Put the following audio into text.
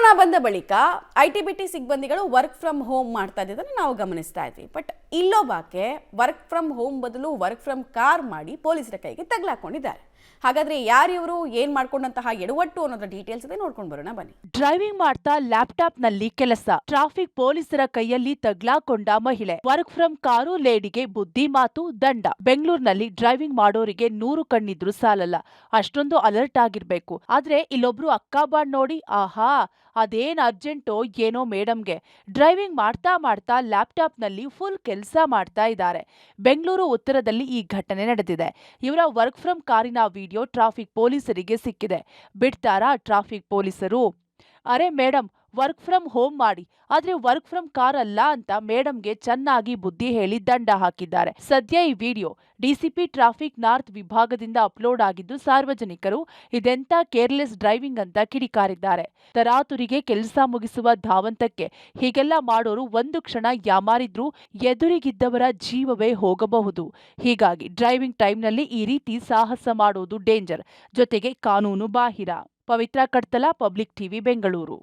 Corona ಬಂದ ಬಳಿಕ IT-BT ಸಿಬ್ಬಂದಿಗಳು ವರ್ಕ್ ಫ್ರಮ್ ಹೋಮ್ ಮಾಡ್ತಾ ಇದ್ದದನ್ನು ನಾವು ಗಮನಿಸ್ತಾ ಇದ್ವಿ. ಬಟ್ ಇಲ್ಲೊಬ್ಬಾಕೆ ವರ್ಕ್ ಫ್ರಮ್ ಹೋಮ್ ಬದಲು ವರ್ಕ್ ಫ್ರಮ್ ಕಾರ್ ಮಾಡಿ ಪೊಲೀಸರ ಕೈಗೆ ತಗಲಾಕೊಂಡಿದ್ದಾರೆ. ಹಾಗಾದ್ರೆ ಯಾರಿವರು, ಏನ್ ಮಾಡ್ಕೊಂಡಂತಹ ಎಡವಟ್ಟು ಅನ್ನೋದ್ರ ಡೀಟೇಲ್ಸ್ ಇದೆ, ನೋಡ್ಕೊಂಡು ಬರೋಣ ಬನ್ನಿ. ಡ್ರೈವಿಂಗ್ ಮಾಡ್ತಾ ಲ್ಯಾಪ್ಟಾಪ್ ನಲ್ಲಿ ಕೆಲಸ, ಟ್ರಾಫಿಕ್ ಪೊಲೀಸರ ಕೈಯಲ್ಲಿ ತಗ್ಲಾಕೊಂಡ ಮಹಿಳೆ. ವರ್ಕ್ ಫ್ರಮ್ ಕಾರು ಲೇಡಿಗೆ ಬುದ್ಧಿ ಮಾತು, ದಂಡ. ಬೆಂಗಳೂರಿನಲ್ಲಿ ಡ್ರೈವಿಂಗ್ ಮಾಡೋರಿಗೆ 100 ಕಣ್ಣಿದ್ರು ಸಾಲಲ್ಲ, ಅಷ್ಟೊಂದು ಅಲರ್ಟ್ ಆಗಿರ್ಬೇಕು. ಆದ್ರೆ ಇಲ್ಲೊಬ್ರು ಅಕ್ಕಾಬಾಳ್ ನೋಡಿ, ಆಹಾ ಅದೇನ್ ಅರ್ಜೆಂಟೋ ಏನೋ ಮೇಡಮ್ಗೆ, ಡ್ರೈವಿಂಗ್ ಮಾಡ್ತಾ ಮಾಡ್ತಾ ಲ್ಯಾಪ್ಟಾಪ್ ನಲ್ಲಿ ಫುಲ್ ಕೆಲಸ ಮಾಡ್ತಾ ಇದ್ದಾರೆ. ಬೆಂಗಳೂರು ಉತ್ತರದಲ್ಲಿ ಈ ಘಟನೆ ನಡೆದಿದೆ. ಇವರ ವರ್ಕ್ ಫ್ರಮ್ ಕಾರಿನ ವಿಡಿಯೋ ಟ್ರಾಫಿಕ್ ಪೊಲೀಸರಿಗೆ ಸಿಕ್ಕಿದೆ. ಬಿಡ್ತಾರಾ ಟ್ರಾಫಿಕ್ ಪೊಲೀಸರು? ಅರೆ ಮೇಡಮ್, ವರ್ಕ್ ಫ್ರಮ್ ಹೋಮ್ ಮಾಡಿ, ಆದ್ರೆ ವರ್ಕ್ ಫ್ರಮ್ ಕಾರ್ ಅಲ್ಲ ಅಂತ ಮೇಡಮ್ಗೆ ಚೆನ್ನಾಗಿ ಬುದ್ಧಿ ಹೇಳಿ ದಂಡ ಹಾಕಿದ್ದಾರೆ. ಸದ್ಯ ಈ ವಿಡಿಯೋ ಡಿಸಿಪಿ ಟ್ರಾಫಿಕ್ ನಾರ್ತ್ ವಿಭಾಗದಿಂದ ಅಪ್ಲೋಡ್ ಆಗಿದ್ದು, ಸಾರ್ವಜನಿಕರು ಇದೆಂತ ಕೇರ್ಲೆಸ್ ಡ್ರೈವಿಂಗ್ ಅಂತ ಕಿಡಿಕಾರಿದ್ದಾರೆ. ತರಾತುರಿಗೆ ಕೆಲಸ ಮುಗಿಸುವ ಧಾವಂತಕ್ಕೆ ಹೀಗೆಲ್ಲ ಮಾಡೋರು ಒಂದು ಕ್ಷಣ ಯಾಮಾರಿದ್ರೂ ಎದುರಿಗಿದ್ದವರ ಜೀವವೇ ಹೋಗಬಹುದು. ಹೀಗಾಗಿ ಡ್ರೈವಿಂಗ್ ಟೈಮ್ನಲ್ಲಿ ಈ ರೀತಿ ಸಾಹಸ ಮಾಡೋದು ಡೇಂಜರ್, ಜೊತೆಗೆ ಕಾನೂನು ಬಾಹಿರ. ಪವಿತ್ರ ಕಡ್ತಲ, ಪಬ್ಲಿಕ್ ಟಿವಿ, ಬೆಂಗಳೂರು.